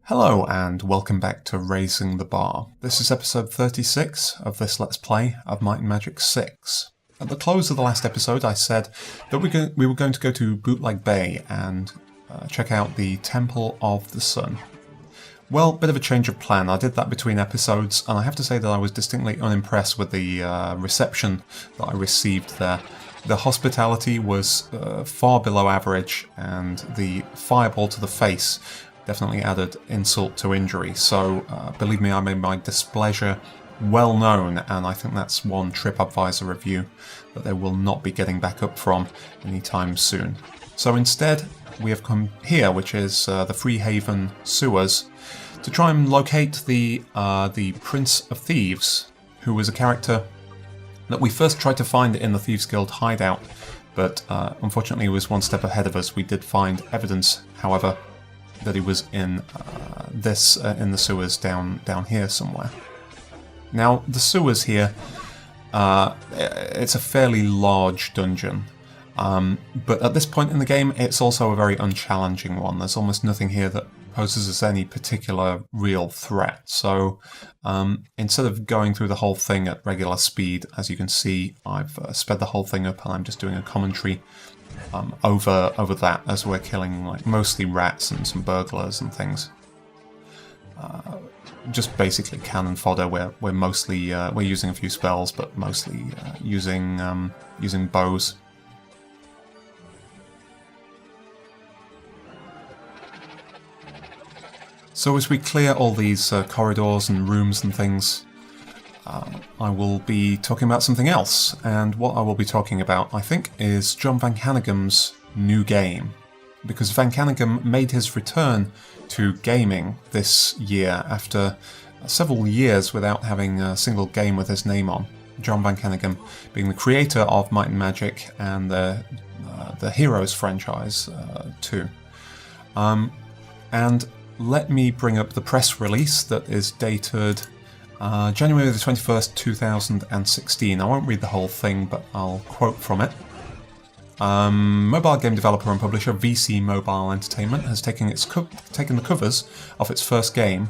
Hello and welcome back to Razing the Bar. This is episode 36 of this Let's Play of Might and Magic 6. At the close of the last episode I said that we were going to go to Bootleg Bay and check out the Temple of the Sun. Well, bit of a change of plan. I did that between episodes and I have to say that I was distinctly unimpressed with the reception that I received there. The hospitality was far below average and the fireball to the face definitely added insult to injury, so believe me, I made my displeasure well known, and I think that's one TripAdvisor review that they will not be getting back up from anytime soon. So instead, we have come here, which is the Freehaven sewers, to try and locate the Prince of Thieves, who was a character that we first tried to find in the Thieves Guild hideout, but unfortunately he was one step ahead of us. We did find evidence, however, that he was in in the sewers down here somewhere. Now, the sewers here, it's a fairly large dungeon, but at this point in the game, it's also a very unchallenging one. There's almost nothing here that poses us any particular real threat. So instead of going through the whole thing at regular speed, as you can see, I've sped the whole thing up and I'm just doing a commentary over that as we're killing like mostly rats and some burglars and things. Just basically cannon fodder. We're mostly we're using a few spells, but mostly using bows. So as we clear all these corridors and rooms and things, I will be talking about something else, and what I will be talking about, I think, is Jon van Caneghem's new game. Because Van Caneghem made his return to gaming this year after several years without having a single game with his name on. Jon van Caneghem being the creator of Might and Magic and the Heroes franchise too. And let me bring up the press release that is dated January the 21st, 2016. I won't read the whole thing, but I'll quote from it. Mobile game developer and publisher VC Mobile Entertainment has taken the covers of its first game,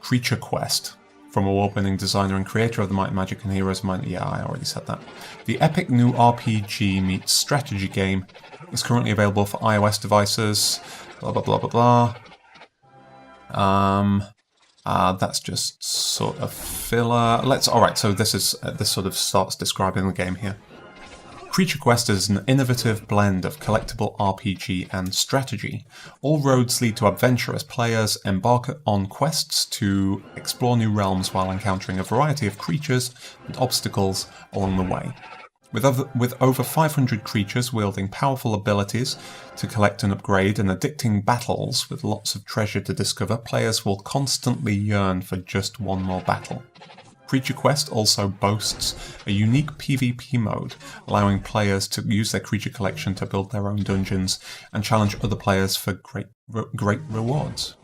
Creature Quest, from award-winning designer and creator of the Might and Magic and Heroes. Yeah, I already said that. The epic new RPG meets strategy game is currently available for iOS devices. Blah blah blah blah blah. That's just sort of filler. Alright, so this sort of starts describing the game here. Creature Quest is an innovative blend of collectible RPG and strategy. All roads lead to adventure as players embark on quests to explore new realms while encountering a variety of creatures and obstacles along the way. With over 500 creatures wielding powerful abilities to collect and upgrade and addicting battles with lots of treasure to discover, players will constantly yearn for just one more battle. Creature Quest also boasts a unique PvP mode, allowing players to use their creature collection to build their own dungeons and challenge other players for great rewards.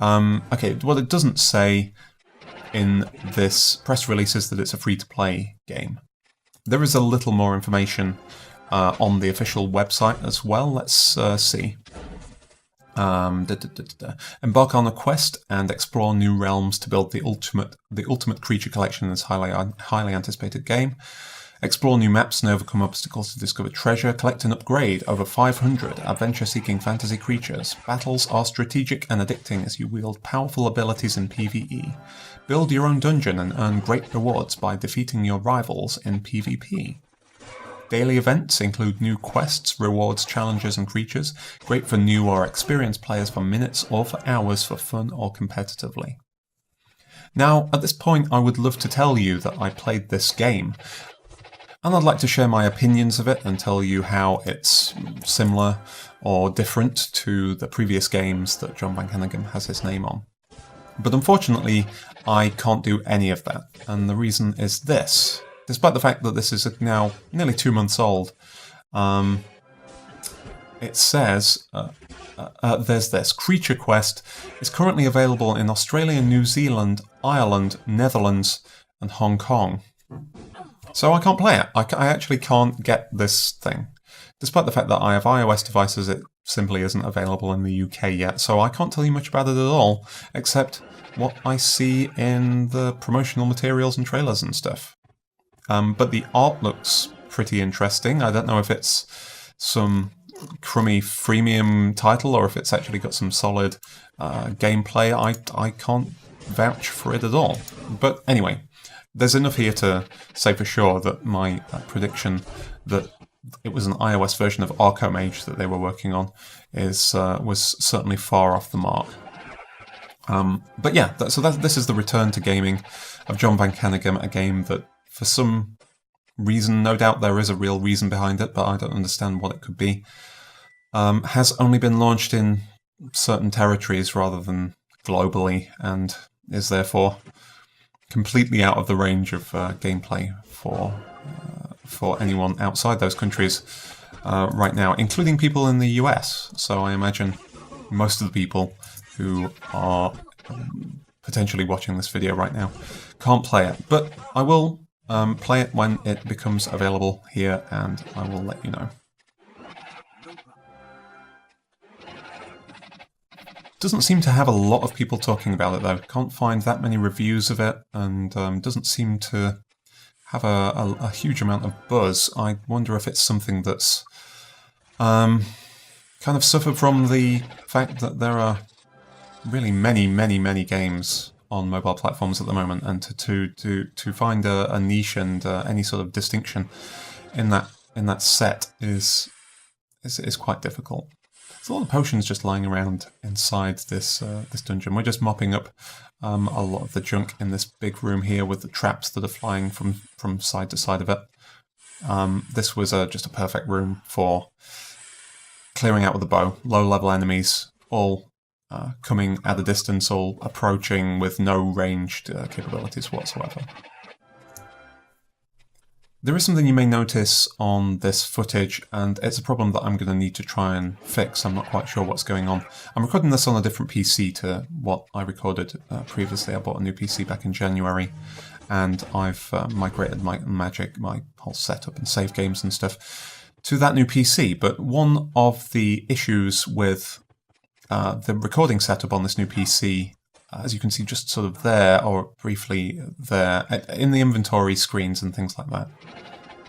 Okay, what it doesn't say in this press release is that it's a free-to-play game. There is a little more information on the official website as well. Let's see. Embark on a quest and explore new realms to build the ultimate creature collection in this highly anticipated game. Explore new maps and overcome obstacles to discover treasure. Collect and upgrade over 500 adventure-seeking fantasy creatures. Battles are strategic and addicting as you wield powerful abilities in PvE. Build your own dungeon and earn great rewards by defeating your rivals in PvP. Daily events include new quests, rewards, challenges and creatures, great for new or experienced players for minutes or for hours for fun or competitively. Now, at this point I would love to tell you that I played this game, and I'd like to share my opinions of it and tell you how it's similar or different to the previous games that Jon van Caneghem has his name on. But unfortunately, I can't do any of that, and the reason is this. Despite the fact that this is now nearly 2 months old, it says there's this. Creature Quest is currently available in Australia, New Zealand, Ireland, Netherlands, and Hong Kong. So I can't play it. I actually can't get this thing. Despite the fact that I have iOS devices, simply isn't available in the UK yet, so I can't tell you much about it at all, except what I see in the promotional materials and trailers and stuff. But the art looks pretty interesting. I don't know if it's some crummy freemium title or if it's actually got some solid gameplay. I can't vouch for it at all. But anyway, there's enough here to say for sure that my prediction that it was an iOS version of Arcomage that they were working on was certainly far off the mark. But yeah, this is the return to gaming of Jon van Caneghem, a game that for some reason, no doubt there is a real reason behind it, but I don't understand what it could be, has only been launched in certain territories rather than globally, and is therefore completely out of the range of gameplay for anyone outside those countries right now, including people in the US. So I imagine most of the people who are potentially watching this video right now can't play it. But I will play it when it becomes available here, and I will let you know. Doesn't seem to have a lot of people talking about it though. Can't find that many reviews of it, and doesn't seem to have a huge amount of buzz. I wonder if it's something that's kind of suffered from the fact that there are really many games on mobile platforms at the moment, and to find a niche and any sort of distinction in that set is quite difficult. There's a lot of potions just lying around inside this dungeon. We're just mopping up a lot of the junk in this big room here with the traps that are flying from side to side of it. This was just a perfect room for clearing out with the bow. Low-level enemies, all coming at a distance, all approaching with no ranged capabilities whatsoever. There is something you may notice on this footage, and it's a problem that I'm going to need to try and fix. I'm not quite sure what's going on. I'm recording this on a different PC to what I recorded previously. I bought a new PC back in January, and I've migrated my Magic, my whole setup and save games and stuff, to that new PC. But one of the issues with the recording setup on this new PC, as you can see just sort of there, or briefly there, in the inventory screens and things like that,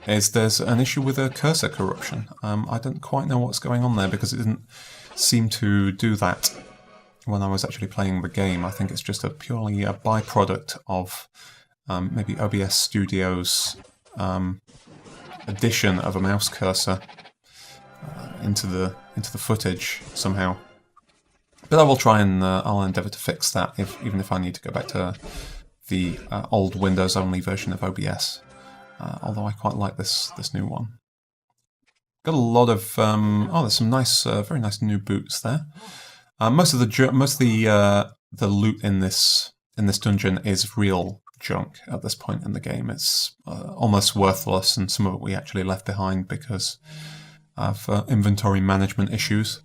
is there's an issue with a cursor corruption. I don't quite know what's going on there, because it didn't seem to do that when I was actually playing the game. I think it's just purely a byproduct of maybe OBS Studio's addition of a mouse cursor into the footage somehow. But I will try and I'll endeavour to fix that, even if I need to go back to the old Windows-only version of OBS. Although I quite like this new one. Got a lot of there's some nice, very nice new boots there. Most of the loot in this dungeon is real junk at this point in the game. It's almost worthless, and some of it we actually left behind because of inventory management issues.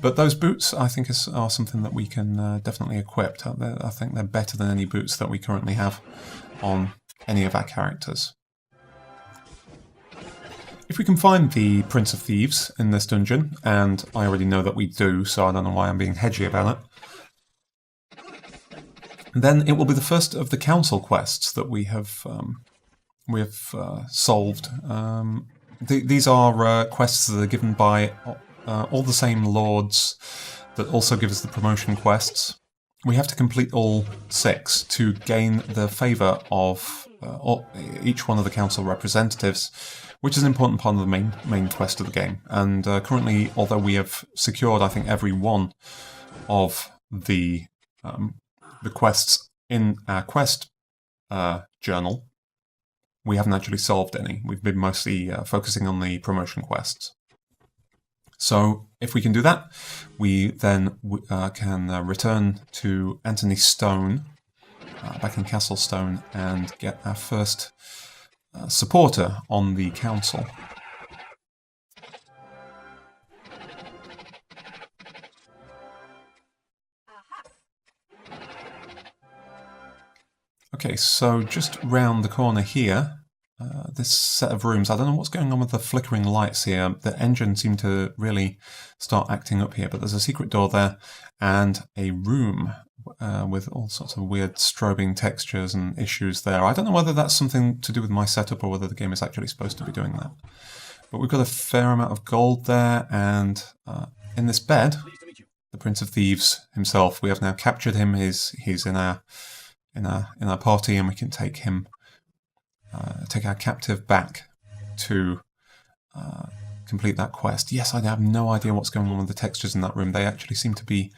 But those boots, I think, are something that we can definitely equip. I think they're better than any boots that we currently have on any of our characters. If we can find the Prince of Thieves in this dungeon, and I already know that we do, so I don't know why I'm being hedgy about it, then it will be the first of the council quests that we have solved. These are quests that are given by all the same lords that also give us the promotion quests. We have to complete all 6 to gain the favour of each one of the council representatives, which is an important part of the main quest of the game. And currently, although we have secured, I think, every one of the quests in our quest journal, we haven't actually solved any. We've been mostly focusing on the promotion quests. So if we can do that, we then can return to Anthony Stone, back in Castle Stone, and get our first supporter on the council. Okay, so just round the corner here, this set of rooms. I don't know what's going on with the flickering lights here. The engine seemed to really start acting up here, but there's a secret door there and a room with all sorts of weird strobing textures and issues there. I don't know whether that's something to do with my setup or whether the game is actually supposed to be doing that. But we've got a fair amount of gold there, and in this bed, the Prince of Thieves himself. We have now captured him. He's in our party, and we can take him. Take our captive back to complete that quest. Yes, I have no idea what's going on with the textures in that room. They actually seem to be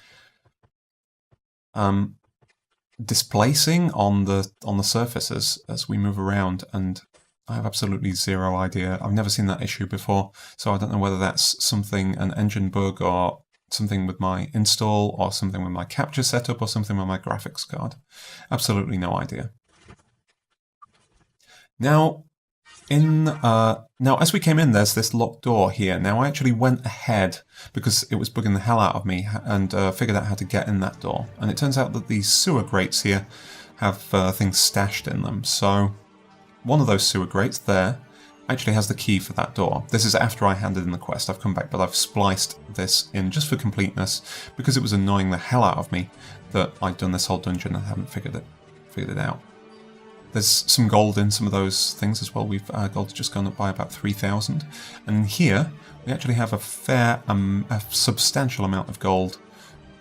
displacing on the surface as we move around, and I have absolutely zero idea. I've never seen that issue before, so I don't know whether that's an engine bug, or something with my install, or something with my capture setup, or something with my graphics card. Absolutely no idea. Now, as we came in, there's this locked door here. Now, I actually went ahead because it was bugging the hell out of me, and figured out how to get in that door. And it turns out that these sewer grates here have things stashed in them. So one of those sewer grates there actually has the key for that door. This is after I handed in the quest. I've come back, but I've spliced this in just for completeness because it was annoying the hell out of me that I'd done this whole dungeon and haven't figured it out. There's some gold in some of those things as well. Gold's just gone up by about 3,000. And here, we actually have a substantial amount of gold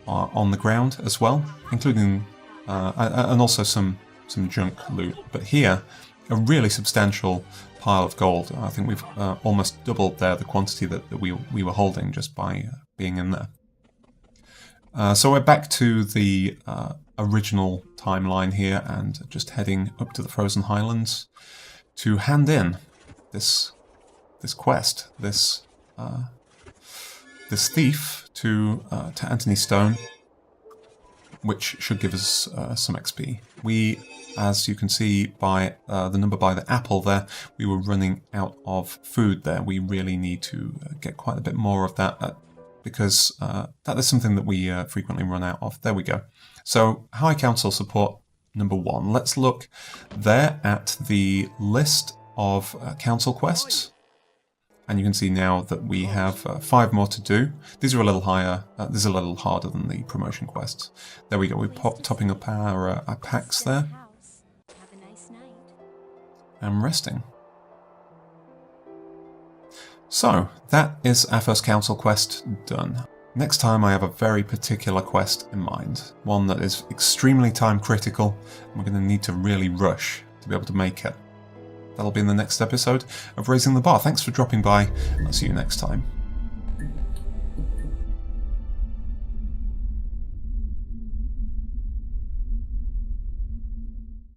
on the ground as well, including, and also some junk loot. But here, a really substantial pile of gold. I think we've almost doubled there the quantity that we were holding just by being in there. So we're back to the original timeline here, and just heading up to the Frozen Highlands to hand in this quest, this thief to Anthony Stone, which should give us some XP. We, as you can see by the number by the apple there, we were running out of food there. We really need to get quite a bit more of that, because that is something that we frequently run out of. There we go. So, High Council support number 1. Let's look there at the list of council quests. And you can see now that we have 5 more to do. These are a little higher. This is a little harder than the promotion quests. There we go. We're topping up our packs there. And resting. So, that is our first council quest done. Next time I have a very particular quest in mind, one that is extremely time critical, and we're going to need to really rush to be able to make it. That'll be in the next episode of Raising the Bar. Thanks for dropping by, and I'll see you next time.